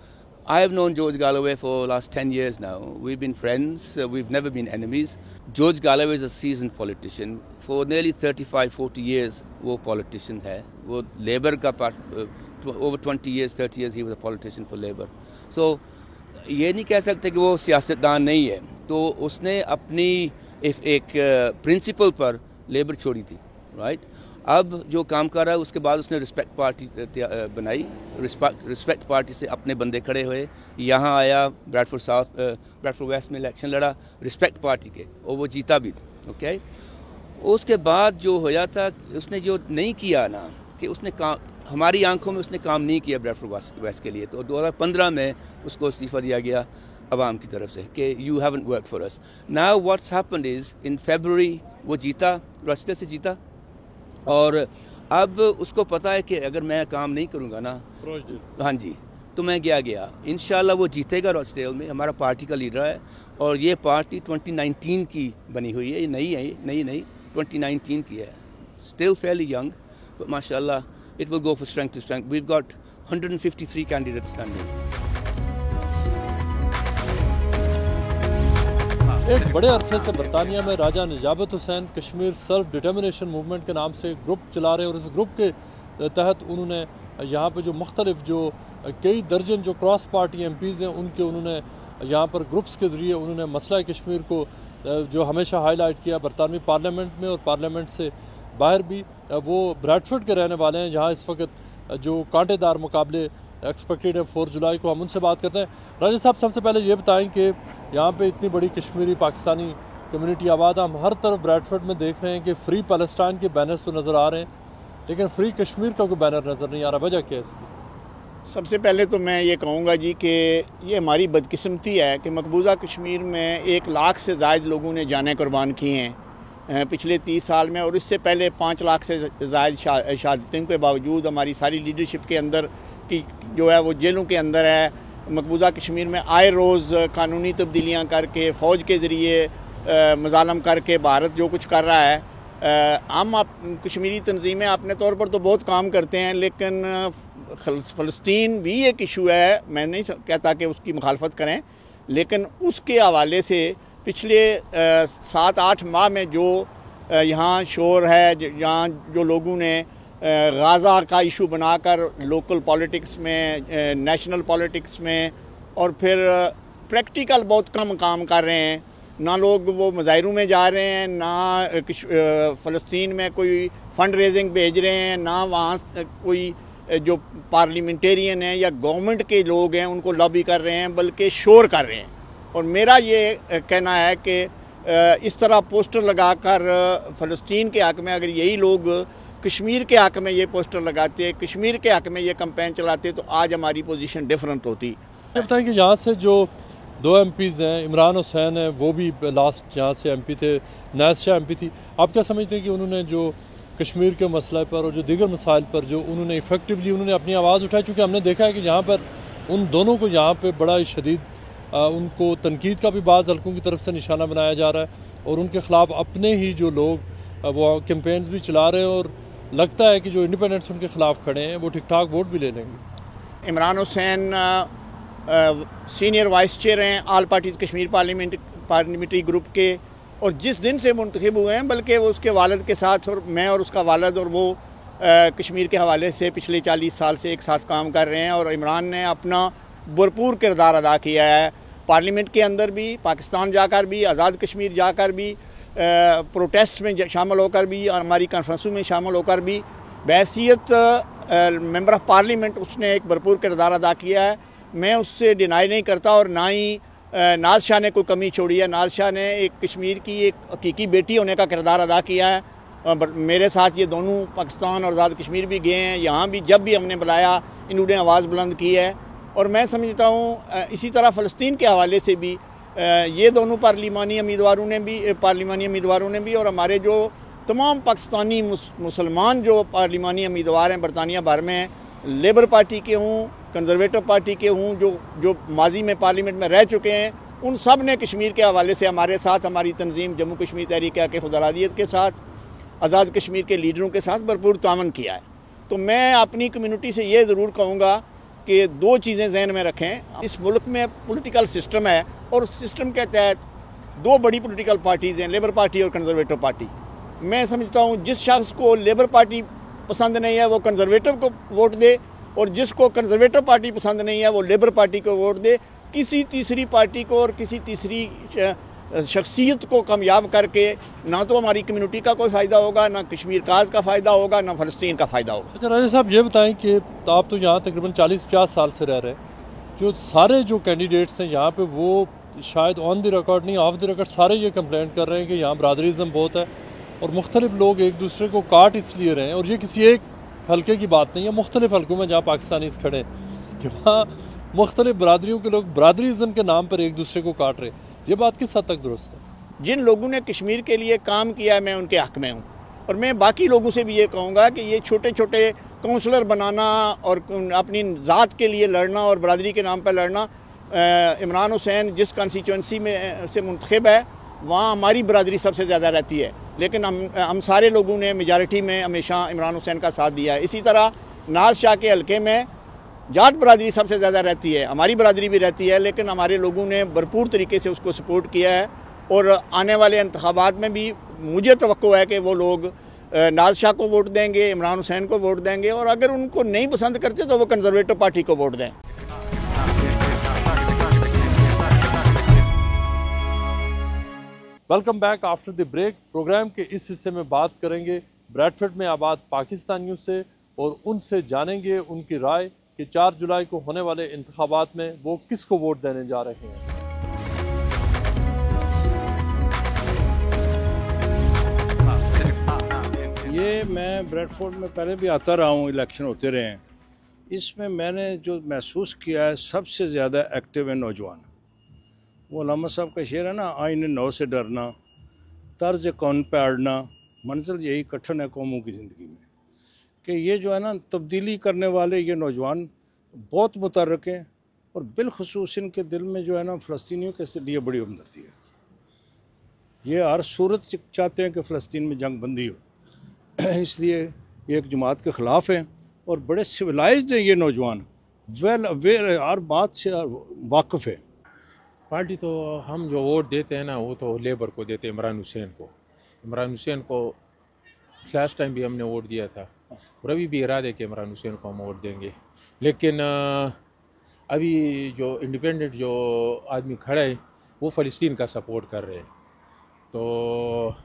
S4: I have known George Galloway for the last 10 years now. We've been friends, we've never been enemies. George Galloway is a seasoned politician. For nearly 35-40 years वो politician है। वो Labour का over 20 years, 30 years he was a politician for Labour. So ये नहीं कह सकते कि वो सियासतदान नहीं है। तो उसने अपनी एक प्रिंसिपल पर Labour छोड़ी थी, right? अब जो काम कर रहा है उसके बाद उसने रिस्पेक्ट पार्टी बनाई। रिस्पेक्ट पार्टी से अपने बंदे खड़े हुए, यहाँ आया, ब्रैडफोर्ड वेस्ट में इलेक्शन लड़ा रिस्पेक्ट पार्टी के, और वो जीता भी था। ओके, उसके बाद जो होया था, उसने जो नहीं किया ना, कि उसने काम हमारी आंखों में उसने काम नहीं किया ब्रैडफोर्ड वेस्ट के लिए। तो 2015 में उसको इस्तीफ़ा दिया गया अवाम की तरफ से कि you haven't work for us. Now what's happened is in February वो जीता, रॉचेस्टर से जीता, और अब उसको पता है कि अगर मैं काम नहीं करूँगा ना, हाँ जी, तो मैं गया इंशाल्लाह वो जीतेगा रॉचडेल में। हमारा पार्टी का लीडर है, और ये पार्टी 2019 की बनी हुई है, ये नई 2019 की है। स्टिल फेयरली यंग, बट माशाल्लाह it will go for strength to strength. We have got 153 candidates standing.
S1: एक बड़े अरसे से बरतानिया में Raja Nijabat Hussain Kashmir self determination movement के नाम से ग्रुप चला रहे हैं, और इस ग्रुप के तहत उन्होंने यहाँ पे जो मुख्तलिफ जो कई दर्जन जो क्रॉस पार्टी एमपीज़ हैं, उनके उन्होंने यहाँ पर ग्रुप्स के ज़रिए उन्होंने मसला कश्मीर को जो हमेशा हाईलाइट किया बरतानवी पार्लियामेंट में और पार्लियामेंट से बाहर भी। वो ब्रैडफोर्ड के रहने वाले हैं, जहाँ इस वक्त जो कांटेदार मुकाबले एक्सपेक्टेड है 4 जुलाई को। हम उनसे बात करते हैं। राजा साहब, सबसे पहले ये बताएं कि यहाँ पे इतनी बड़ी कश्मीरी पाकिस्तानी कम्युनिटी आबाद, हम हर तरफ ब्रैडफोर्ड में देख रहे हैं कि फ्री पैलेस्टाइन के बैनर्स तो नज़र आ रहे हैं, लेकिन फ्री कश्मीर का कोई बैनर नज़र नहीं आ रहा। वजह क्या है इसकी?
S5: सबसे पहले तो मैं ये कहूँगा जी कि ये हमारी बदकिस्मती है कि मकबूजा कश्मीर में 1 लाख से ज़ायद लोगों ने जानें कुर्बान की हैं पिछले 30 साल में, और इससे पहले 5 लाख से ज़ायद शहादतों के बावजूद हमारी सारी लीडरशिप के अंदर की जो है वो जेलों के अंदर है। मकबूजा कश्मीर में आए रोज़ कानूनी तब्दीलियाँ करके, फ़ौज के ज़रिए मज़ालम करके भारत जो कुछ कर रहा है। हम कश्मीरी तंजीमें अपने तौर पर तो बहुत काम करते हैं, लेकिन फ़लस्तीन भी एक इशू है। मैं नहीं कहता कि उसकी मुखालफत करें, लेकिन उसके हवाले से पिछले 7-8 माह में जो यहाँ शोर है, जहाँ जो लोगों ने गाज़ा का इशू बनाकर लोकल पॉलिटिक्स में, नेशनल पॉलिटिक्स में, और फिर प्रैक्टिकल बहुत कम काम कर रहे हैं। ना लोग वो मुजाहिरों में जा रहे हैं, ना फ़लस्तीन में कोई फ़ंड रेजिंग भेज रहे हैं, ना वहाँ कोई जो पार्लियामेंटेरियन हैं या गवर्नमेंट के लोग हैं उनको लॉबी कर रहे हैं, बल्कि शोर कर रहे हैं। और मेरा ये कहना है कि इस तरह पोस्टर लगाकर फ़लस्तीन के हक़ में अगर यही लोग कश्मीर के हक़ में ये पोस्टर लगाते, कश्मीर के हक़ में ये कैंपेन चलाते, तो आज हमारी पोजीशन डिफरेंट होती।
S1: बताएं कि यहाँ से जो 2 MPs हैं, इमरान हुसैन है, वो भी लास्ट यहाँ से MP थे, नैस शाह MP थी। आप क्या समझते हैं कि उन्होंने जो कश्मीर के मसले पर और जो दीगर मसाइल पर जो उन्होंने इफ़ेक्टिवली उन्होंने अपनी आवाज़ उठाई? चूँकि हमने देखा है कि यहाँ पर उन दोनों को यहाँ पर बड़ा ही शदीद उनको तनकीद का भी बाज़ हल्कों की तरफ से निशाना बनाया जा रहा है और उनके ख़िलाफ़ अपने ही जो लोग वो कैंपेन्स भी चला रहे हैं और लगता है कि जो इंडिपेंडेंट्स उनके ख़िलाफ़ खड़े हैं वो ठीक ठाक वोट भी ले लेंगे।
S5: Imran Hussain senior vice chair हैं all parties Kashmir parliamentary group के, और जिस दिन से मुंतखब हुए हैं, बल्कि वो उसके वालिद के साथ और मैं और उसका वालिद और वो कश्मीर के हवाले से पिछले 40 साल से एक साथ काम कर रहे हैं। और इमरान ने अपना भरपूर किरदार अदा किया है, पार्लियामेंट के अंदर भी, पाकिस्तान जाकर भी, आज़ाद कश्मीर जाकर भी, प्रोटेस्ट में शामिल होकर भी और हमारी कॉन्फ्रेंसों में शामिल होकर भी, बहैसियत मेंबर ऑफ़ पार्लियामेंट उसने एक भरपूर किरदार अदा किया है। मैं उससे डिनाई नहीं करता और ना ही नाज शाह ने कोई कमी छोड़ी है। नाज शाह ने एक कश्मीर की एक हकीकी बेटी होने का किरदार अदा किया है। मेरे साथ ये दोनों पाकिस्तान और आज़ाद कश्मीर भी गए हैं, यहाँ भी जब भी हमने बुलाया इन्होंने आवाज़ बुलंद की है। और मैं समझता हूँ इसी तरह फ़लस्तीन के हवाले से भी ये दोनों पार्लिमानी उम्मीदवारों ने भी और हमारे जो तमाम पाकिस्तानी मुसलमान जो पार्लिमानी उम्मीदवार हैं बरतानिया भर में, लेबर पार्टी के हों, कंजर्वेटिव पार्टी के हों, जो माजी में पार्लियामेंट में रह चुके हैं, उन सब ने कश्मीर के हवाले से हमारे साथ, हमारी तंजीम जम्मू कश्मीर तहरीक खुदरादियत के साथ, आज़ाद कश्मीर के लीडरों के साथ भरपूर तावन किया है। तो मैं अपनी कम्यूनिटी से ये ज़रूर कहूँगा कि 2 चीज़ें जहन में रखें। इस मुल्क में पॉलिटिकल सिस्टम है और सिस्टम के तहत 2 बड़ी पॉलिटिकल पार्टीज़ हैं, लेबर पार्टी और कंजर्वेटिव पार्टी। मैं समझता हूँ जिस शख्स को लेबर पार्टी पसंद नहीं है वो कंजर्वेटिव को वोट दे, और जिसको कंजर्वेटिव पार्टी पसंद नहीं है वो लेबर पार्टी को वोट दे। किसी तीसरी पार्टी को और किसी तीसरी शख्सियत को कामयाब करके ना तो हमारी कम्युनिटी का कोई फ़ायदा होगा, ना कश्मीर काज का फ़ायदा होगा, ना फ़लस्तीन का फ़ायदा होगा।
S1: अच्छा राजा साहब, ये बताएं कि आप तो यहाँ तकरीबन 40-50 साल से रह रहे हैं, जो सारे जो कैंडिडेट्स हैं यहाँ पे वो शायद ऑन द रिकॉर्ड नहीं, ऑफ द रिकॉर्ड सारे ये कंप्लेंट कर रहे हैं कि यहाँ बरादरीज़म बहुत है और मुख्तलिफ लोग एक दूसरे को काट इसलिए रहे हैं। और ये किसी एक हल्के की बात नहीं है, मुख्तलिफ हल्कों में जहाँ पाकिस्तानीज़ खड़े हैं कि वहाँ मुख्तलिफ बरादरियों के लोग बरादरीज़म के नाम पर एक दूसरे को काट रहे हैं। ये बात किस हद तक दुरुस्त है?
S5: जिन लोगों ने कश्मीर के लिए काम किया है मैं उनके हक़ में हूँ, और मैं बाकी लोगों से भी ये कहूँगा कि ये छोटे छोटे काउंसलर बनाना और अपनी ज़ात के लिए लड़ना और बरादरी के नाम पर लड़ना, इमरान हुसैन जिस कॉन्स्टिट्यूंसी में से मुंतखब है वहाँ हमारी बरादरी सबसे ज़्यादा रहती है, लेकिन हम सारे लोगों ने मेजॉरिटी में हमेशा इमरान हुसैन का साथ दिया है। इसी तरह नाज शाह के हल्के में जाट बरादरी सबसे ज़्यादा रहती है, हमारी बरादरी भी रहती है, लेकिन हमारे लोगों ने भरपूर तरीके से उसको सपोर्ट किया है। और आने वाले इंतखाबात में भी मुझे तवक्को है कि वो लोग नाज शाह को वोट देंगे, इमरान हुसैन को वोट देंगे, और अगर उनको नहीं पसंद करते तो वो कंजर्वेटिव पार्टी को वोट दें।
S1: Welcome back after the break. Programme के इस हिस्से में बात करेंगे ब्रैडफोर्ड में आबाद पाकिस्तानियों से और उनसे जानेंगे उनकी राय कि 4 जुलाई को होने वाले इंतखाबात में वो किसको वोट देने जा रहे हैं।
S6: ये मैं ब्रैडफोर्ड में पहले भी आता रहा हूँ, इलेक्शन होते रहे हैं। इसमें मैंने जो महसूस किया है सबसे ज़्यादा एक्टिव है नौजवान। वो अल्लामा साहब का शेर है ना, आईने नौ से डरना, तर्ज कौन पे अड़ना, मंजिल यही कठिन है कौमों की ज़िंदगी में। कि ये जो है ना तब्दीली करने वाले ये नौजवान बहुत मुतहर्रिक हैं, और बिलखुसूस इनके दिल में जो है ना फ़लस्तीनियों के लिए बड़ी हमदर्दी है। ये हर सूरत चाहते हैं कि फ़लस्तीन में जंग बंदी हो, इसलिए ये एक जमात के ख़िलाफ़ है। और बड़े सिविलाइज्ड हैं ये नौजवान, वेल अवेयर, हर बात से वाकिफ़ है।
S7: पार्टी तो हम जो वोट देते हैं ना वो तो लेबर को देते हैं, इमरान हुसैन को लास्ट टाइम भी हमने वोट दिया था और अभी भी इरादे कि इमरान हुसैन को हम वोट देंगे। लेकिन अभी जो इंडिपेंडेंट जो आदमी खड़ा है वो फ़लस्तीन का सपोर्ट कर रहे हैं। तो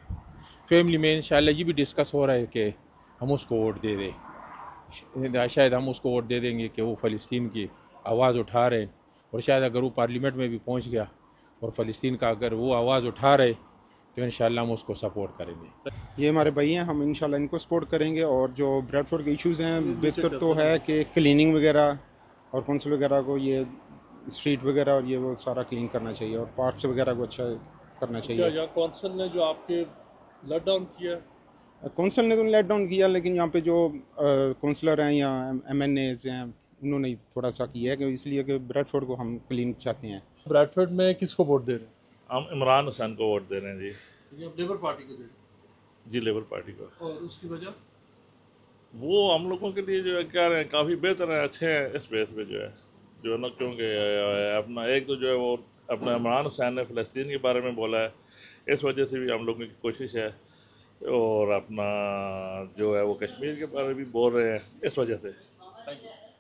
S7: फैमिली में इंशाल्लाह ये भी डिस्कस हो रहा है कि हम उसको वोट दे दें। शायद हम उसको वोट दे देंगे कि वो फ़लस्तीन की आवाज़ उठा रहे हैं, और शायद अगर वो पार्लियामेंट में भी पहुंच गया और फ़लस्तीन का अगर वो आवाज़ उठा रहे तो इंशाल्लाह हम उसको सपोर्ट करेंगे।
S8: ये हमारे भाई हैं, हम इंशाल्लाह इनको सपोर्ट करेंगे। और जो ब्रेडफोर्ड के इश्यूज़ हैं, बेहतर तो है कि क्लीनिंग वगैरह और कौंसिल वगैरह को ये स्ट्रीट वगैरह और ये वो सारा क्लीन करना चाहिए और पार्क्स वगैरह को अच्छा करना चाहिए।
S1: यहाँ कौंसिल ने जो आपके लट डाउन किया,
S8: कौंसिल ने तो लेट डाउन किया, लेकिन यहाँ पे जो काउंसलर हैं या MNAs हैं उन्होंने थोड़ा सा किया है कि इसलिए कि ब्रेडफोर्ड को हम क्लीन चाहते हैं।
S1: ब्रैडफोर्ड में किसको वोट दे रहे हैं?
S9: हम इमरान हुसैन को वोट दे रहे हैं जी।
S1: ये आप लेबर पार्टी को दे रहे हैं?
S9: जी लेबर पार्टी को।
S1: और उसकी वजह?
S9: वो हम लोगों के लिए जो है कह रहे हैं काफ़ी बेहतर है, अच्छे हैं इस बेस पे जो है ना, क्योंकि अपना एक तो जो है वो अपना इमरान हुसैन ने फ़लस्तीन के बारे में बोला है, इस वजह से भी हम लोगों की कोशिश है। और अपना जो है वो कश्मीर के बारे में भी बोल रहे हैं, इस वजह से।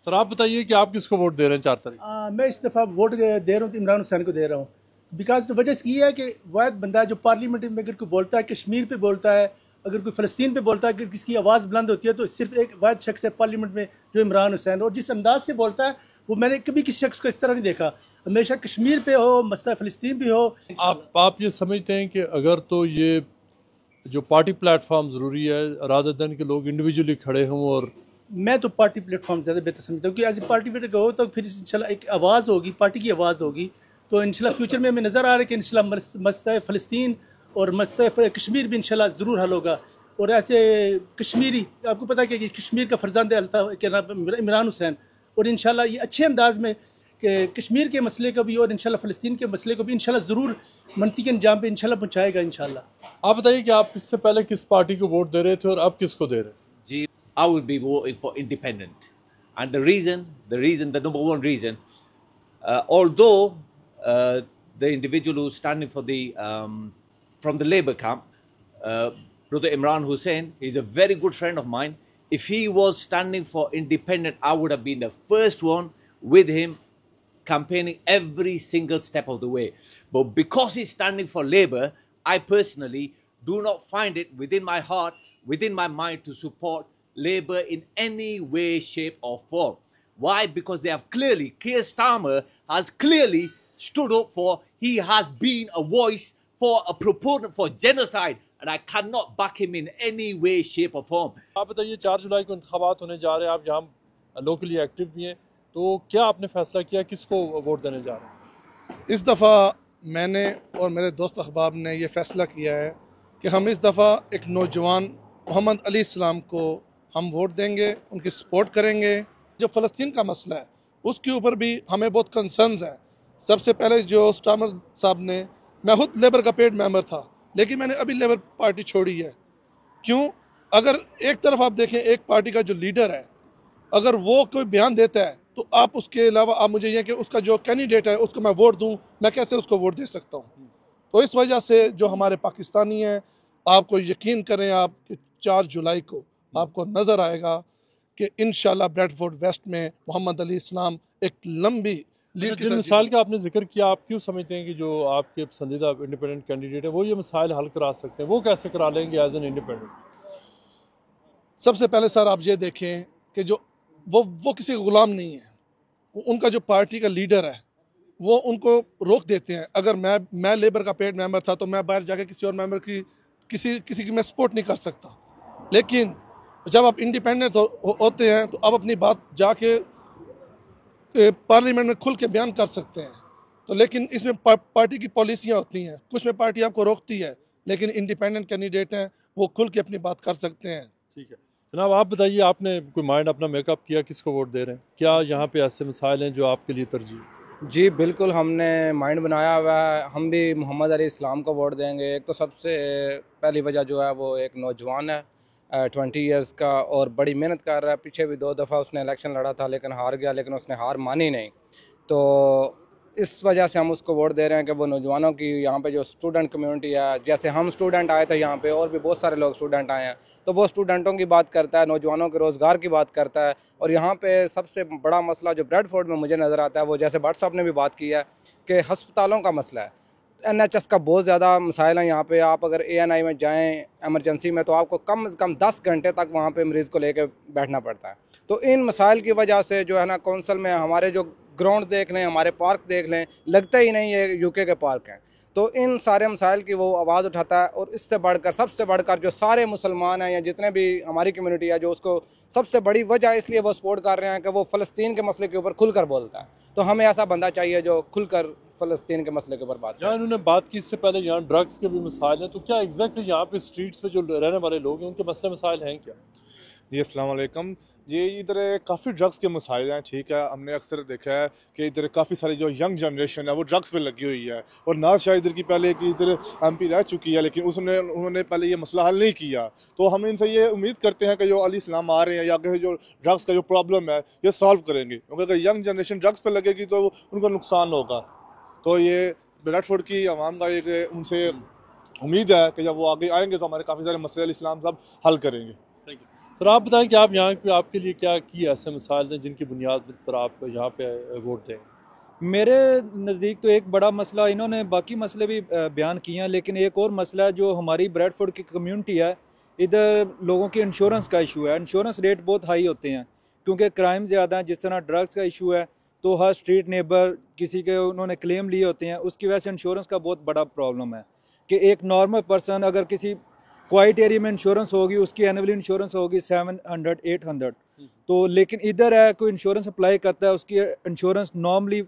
S1: सर आप बताइए कि आप किसको वोट दे रहे हैं 4 तारीख?
S10: मैं इस दफ़ा वोट दे रहा हूँ तो इमरान हुसैन को दे रहा हूँ। बिकॉज वजह इसकी है कि वाहिद बंदा है जो पार्लियामेंट में अगर कोई बोलता है, कश्मीर पे बोलता है, अगर कोई फ़लस्तीन पे बोलता है, अगर किसकी आवाज़ बुलंद होती है तो सिर्फ एक वाहिद शख्स है पार्लियामेंट में जो इमरान हुसैन। और जिस अंदाज से बोलता है वो मैंने कभी किसी शख्स को इस तरह नहीं देखा। हमेशा कश्मीर पे हो, मसला फ़लस्तीन भी हो।
S1: आप ये समझते हैं कि अगर तो ये जो पार्टी प्लेटफॉर्म ज़रूरी है रादर देन कि लोग इंडिविजुअली खड़े हों? और
S10: मैं तो पार्टी प्लेटफॉर्म ज़्यादा बेहतर समझता हूँ कि एज ए पार्टी पे हो तो फिर इंशाल्लाह एक आवाज़ होगी, पार्टी की आवाज़ होगी। तो इंशाल्लाह फ्यूचर में हमें नज़र आ रहा है कि इंशाल्लाह मसला फ़लस्तीन और मसला कश्मीर भी इंशाल्लाह ज़रूर हल होगा। और ऐसे कश्मीरी, आपको पता है कि कश्मीर का फर्जंद है क्या नाम इमरान हुसैन, और इंशाल्लाह ये अच्छे अंदाज में कि कश्मीर के मसले को भी और इंशाल्लाह फ़लस्तीन के मसले को भी इंशाल्लाह ज़रूर मनतीक़ अंजाम पे इंशाल्लाह पहुँचाएगा इंशाल्लाह।
S1: आप बताइए कि आप इससे पहले किस पार्टी को वोट दे रहे थे और अब किसको दे रहे हैं?
S11: जी, I will be voting for independent, and the number one reason, although the individual who's standing for the from the Labour camp, Brother Imran Hussain, is a very good friend of mine. If he was standing for independent, I would have been the first one with him campaigning every single step of the way. But because he's standing for Labour, I personally do not find it within my heart, within my mind to support Labour in any way, shape or form. Why? Because they have clearly, Keir Starmer has clearly stood up for, he has been a voice for a proponent for genocide, and I cannot back him in any way, shape or form.
S1: आप बताइए 4 जुलाई को इंतखाबात होने जा रहे हैं, आप जहाँ लोकली एक्टिव भी हैं, तो क्या आपने फैसला किया किसको वोट देने जा रहे हैं?
S12: इस दफ़ा मैंने और मेरे दोस्त अहबाब ने ये फ़ैसला किया है कि हम इस दफ़ा एक नौजवान मोहम्मद अली इस्लाम को हम वोट देंगे, उनकी सपोर्ट करेंगे। जो फ़लस्तीन का मसला है उसके ऊपर भी हमें बहुत कंसर्न्स हैं। सबसे पहले जो स्टामर साहब ने, मैं खुद लेबर का पेड मेंबर था लेकिन मैंने अभी लेबर पार्टी छोड़ी है। क्यों? अगर एक तरफ आप देखें एक पार्टी का जो लीडर है अगर वो कोई बयान देता है तो आप उसके अलावा आप मुझे ये कि उसका जो कैंडिडेट है उसको मैं वोट दूं, मैं कैसे उसको वोट दे सकता हूं? तो इस वजह से जो हमारे पाकिस्तानी हैं, आपको यकीन करें आप कि 4 जुलाई को आपको नज़र आएगा कि इंशाल्लाह ब्रेडफोर्ड वेस्ट में मोहम्मद अली इस्लाम एक लंबी लीड।
S1: जिन मिसाल का आपने जिक्र किया, आप क्यों समझते हैं कि जो आपके पसंदीदा इंडिपेंडेंट कैंडिडेट है वो ये मसाइल हल करा सकते हैं? वो कैसे करा लेंगे एज एन इंडिपेंडेंट?
S12: सबसे पहले सर आप ये देखें कि जो वो किसी का गुलाम नहीं है, उनका जो पार्टी का लीडर है वो उनको रोक देते हैं। अगर मैं लेबर का पेड मेंबर था तो मैं बाहर जाके किसी और मेंबर की किसी की मैं सपोर्ट नहीं कर सकता, लेकिन जब आप इंडिपेंडेंट होते हैं तो आप अपनी बात जाके पार्लियामेंट में खुल के बयान कर सकते हैं। तो लेकिन इसमें पार्टी की पॉलिसियाँ होती हैं, कुछ में पार्टी आपको रोकती है, लेकिन इंडिपेंडेंट कैंडिडेट हैं वो खुल के अपनी बात कर सकते हैं।
S1: ठीक है जनाब, आप बताइए आपने कोई माइंड अपना मेकअप किया किसको वोट दे रहे हैं? क्या यहाँ पे ऐसे मसाइल हैं जो आपके लिए तरजीह?
S13: जी बिल्कुल, हमने माइंड बनाया हुआ है, हम भी मोहम्मद अली इस्लाम को वोट देंगे। एक तो सबसे पहली वजह जो है वो एक नौजवान है 20 इयर्स का और बड़ी मेहनत कर रहा है। पीछे भी 2 दफ़ा उसने इलेक्शन लड़ा था लेकिन हार गया, लेकिन उसने हार मानी नहीं। तो इस वजह से हम उसको वोट दे रहे हैं कि वो नौजवानों की यहाँ पे जो स्टूडेंट कम्युनिटी है, जैसे हम स्टूडेंट आए थे यहाँ पे और भी बहुत सारे लोग स्टूडेंट आए हैं, तो वो स्टूडेंटों की बात करता है, नौजवानों के रोज़गार की बात करता है। और यहाँ पे सबसे बड़ा मसला जो ब्रेडफोर्ड में मुझे नज़र आता है वो जैसे भट्ट साहब ने भी बात की है कि हस्पतालों का मसला है। NHS का बहुत ज़्यादा मसाइल है यहाँ पे। आप अगर ANI में जाएँ एमरजेंसी में तो आपको कम से कम 10 घंटे तक वहाँ पे मरीज़ को लेके बैठना पड़ता है। तो इन मसाइल की वजह से जो है ना, कौंसल में हमारे जो ग्राउंड देख लें, हमारे पार्क देख लें, लगता ही नहीं ये UK के पार्क हैं। तो इन सारे मसाइल की वो आवाज़ उठाता है। और इससे बढ़कर, सबसे बढ़कर जो सारे मुसलमान हैं या जितने भी हमारी कम्युनिटी है, जो उसको सबसे बड़ी वजह इसलिए वो सपोर्ट कर रहे हैं कि वो फ़लस्तीन के मसले के ऊपर खुलकर बोलता है। तो हमें ऐसा बंदा चाहिए जो खुलकर फ़लस्तीन के मसले के ऊपर बात करे।
S1: यहाँ इन्होंने बात की इससे पहले यहाँ ड्रग्स के भी मसाइल हैं, तो क्या एग्जैक्टली यहाँ पे स्ट्रीट्स पे जो रहने वाले लोग हैं उनके मसले मसाइल हैं क्या?
S14: जी अस्सलाम वालेकुम। ये इधर काफ़ी ड्रग्स के मसाइल हैं, ठीक है। हमने अक्सर देखा है कि इधर काफ़ी सारी जो यंग जनरेशन है वो ड्रग्स पे लगी हुई है। और नाज शाह इधर की पहले की इधर MP रह चुकी है, लेकिन उन्होंने पहले ये मसला हल नहीं किया। तो हम इनसे ये उम्मीद करते हैं कि जो अली इस्लाम आ रहे हैं या आगे जो ड्रग्स का जो प्रॉब्लम है ये सॉल्व करेंगे, क्योंकि अगर यंग जनरेशन ड्रग्स पर लगेगी तो उनको नुकसान होगा। तो ये ब्रैडफोर्ड की आवाम का एक उनसे उम्मीद है कि जब वो आगे आएंगे तो हमारे काफ़ी सारे मसले अली इस्लाम साहब हल करेंगे।
S1: सर आप बताएं कि आप यहाँ पे आपके लिए क्या की ऐसे मसाइल हैं जिनकी बुनियाद पर आप यहाँ पे वोट दें?
S15: मेरे नज़दीक तो एक बड़ा मसला, इन्होंने बाकी मसले भी बयान किए हैं, लेकिन एक और मसला जो हमारी ब्रैडफोर्ड की कम्युनिटी है, इधर लोगों के इंश्योरेंस का इशू है। इंश्योरेंस रेट बहुत हाई होते हैं क्योंकि क्राइम ज़्यादा है। जिस तरह ड्रग्स का इशू है तो हर स्ट्रीट नेबर किसी के उन्होंने क्लेम लिए होते हैं, उसकी वजह से इंश्योरेंस का बहुत बड़ा प्रॉब्लम है कि एक नॉर्मल पर्सन अगर किसी क्वाइट एरिया में इंश्योरेंस होगी, उसकी एनुअल इंश्योरेंस होगी 700-800, तो लेकिन इधर है कोई इंश्योरेंस अप्लाई करता है, उसकी इंश्योरेंस नॉर्मली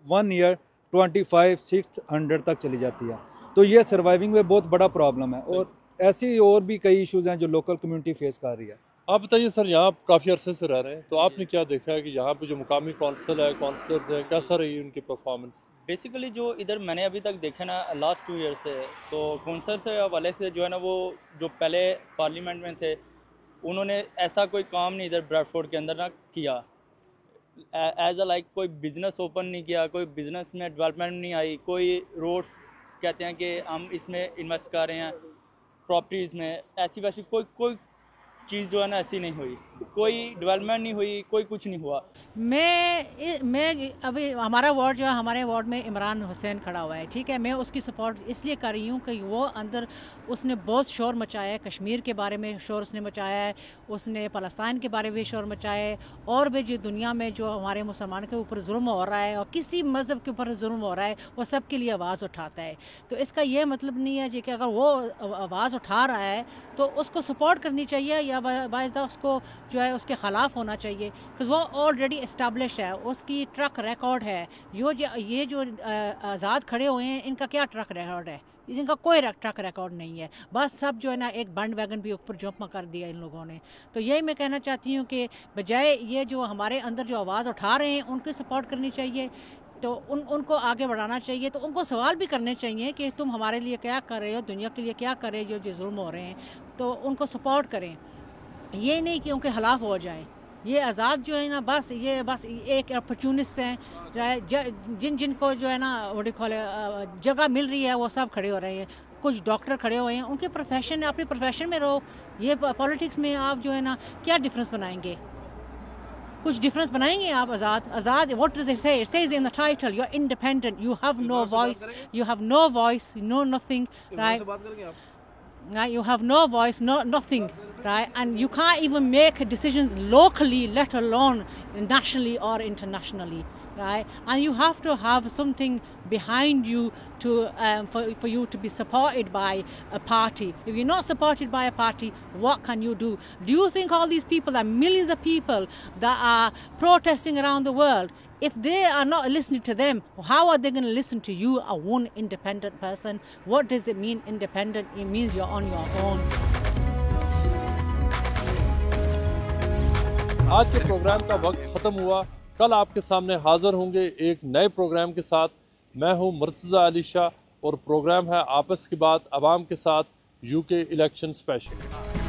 S15: 1 ईयर 2500-600 तक चली जाती है। तो ये सर्वाइविंग में बहुत बड़ा प्रॉब्लम है। और ऐसी और भी कई इश्यूज हैं जो लोकल कम्युनिटी फेस कर रही है।
S1: आप बताइए सर, यहाँ काफ़ी अरसे से रह रहे हैं, तो आपने क्या देखा है कि यहाँ पे जो मुकामी काउंसिल है, काउंसलर्स हैं, कैसा रही उनकी परफॉर्मेंस?
S16: बेसिकली जो इधर मैंने अभी तक देखा ना लास्ट 2 ईयर से, तो काउंसलर से वाले से जो है ना, वो जो पहले पार्लियामेंट में थे उन्होंने ऐसा कोई काम नहीं इधर ब्रैडफोर्ड के अंदर ना किया। एज अ लाइक कोई बिज़नेस ओपन नहीं किया, कोई बिज़नेस में डेवलपमेंट नहीं आई, कोई रोड्स कहते हैं कि हम इसमें इन्वेस्ट कर रहे हैं प्रॉपर्टीज़ में, ऐसी वैसी कोई चीज़ जो है ना ऐसी नहीं हुई, कोई डेवलपमेंट नहीं हुई, कोई कुछ नहीं हुआ।
S17: मैं अभी हमारा वार्ड जो है, हमारे वार्ड में इमरान हुसैन खड़ा हुआ है, ठीक है। मैं उसकी सपोर्ट इसलिए कर रही हूँ कि वो अंदर उसने बहुत शोर मचाया है, कश्मीर के बारे में शोर उसने मचाया है, उसने फ़लस्तीन के बारे में शोर मचाया है, और भी जो दुनिया में जो हमारे मुसलमान के ऊपर जुल्म हो रहा है और किसी मज़हब के ऊपर जुल्म हो रहा है, वो सब के लिए आवाज़ उठाता है। तो इसका ये मतलब नहीं है जी कि अगर वो आवाज़ उठा रहा है तो उसको सपोर्ट करनी चाहिए या बायदा उसको जो है उसके ख़िलाफ़ होना चाहिए, क्योंकि वो ऑलरेडी इस्टेब्लिश है, उसकी ट्रक रिकॉर्ड है। ये जो आज़ाद खड़े हुए हैं, इनका क्या ट्रक रिकॉर्ड है? इनका कोई ट्रक रिकॉर्ड नहीं है। बस सब जो है ना एक बैंड वैगन भी ऊपर जंप कर दिया इन लोगों ने। तो यही मैं कहना चाहती हूँ कि बजाय ये जो हमारे अंदर जो आवाज़ उठा रहे हैं उनकी सपोर्ट करनी चाहिए, तो उनको आगे बढ़ाना चाहिए। तो उनको सवाल भी करने चाहिए कि तुम हमारे लिए क्या कर रहे हो, दुनिया के लिए क्या कर रहे हो, जो जुल्म हो रहे हैं, तो उनको सपोर्ट करें। ये नहीं कि उनके खिलाफ हो जाए। ये आज़ाद जो है ना, बस एक अपॉर्चुनिस्ट हैं, जिनको जो है ना जगह मिल रही है वो सब खड़े हो रहे हैं। कुछ डॉक्टर खड़े हुए हैं, उनके प्रोफेशन, अपने प्रोफेशन में रहो। ये पॉलिटिक्स में आप जो है ना क्या डिफरेंस बनाएंगे? कुछ डिफरेंस बनाएंगे आप? Azad what does it say? It says in the title you are independent, you have no voice, no nothing, right? You have no voice, nothing, right? And you can't even make decisions locally, let alone nationally or internationally, right? And you have to have something behind you to for you to be supported by a party. If you're not supported by a party, what can you do? Do you think all these people, that millions of people that are protesting around the world, if they are not listening to them, how are they going to listen to you, a one independent person? What does it mean independent? It means you're on your own.
S1: आज के programme का वक्त ख़त्म हुआ। कल आपके सामने हाजिर होंगे एक नए प्रोग्राम के साथ। मैं हूं मुर्तज़ा अली शाह और प्रोग्राम है आपस की बात अवाम के साथ, UK इलेक्शन स्पेशल।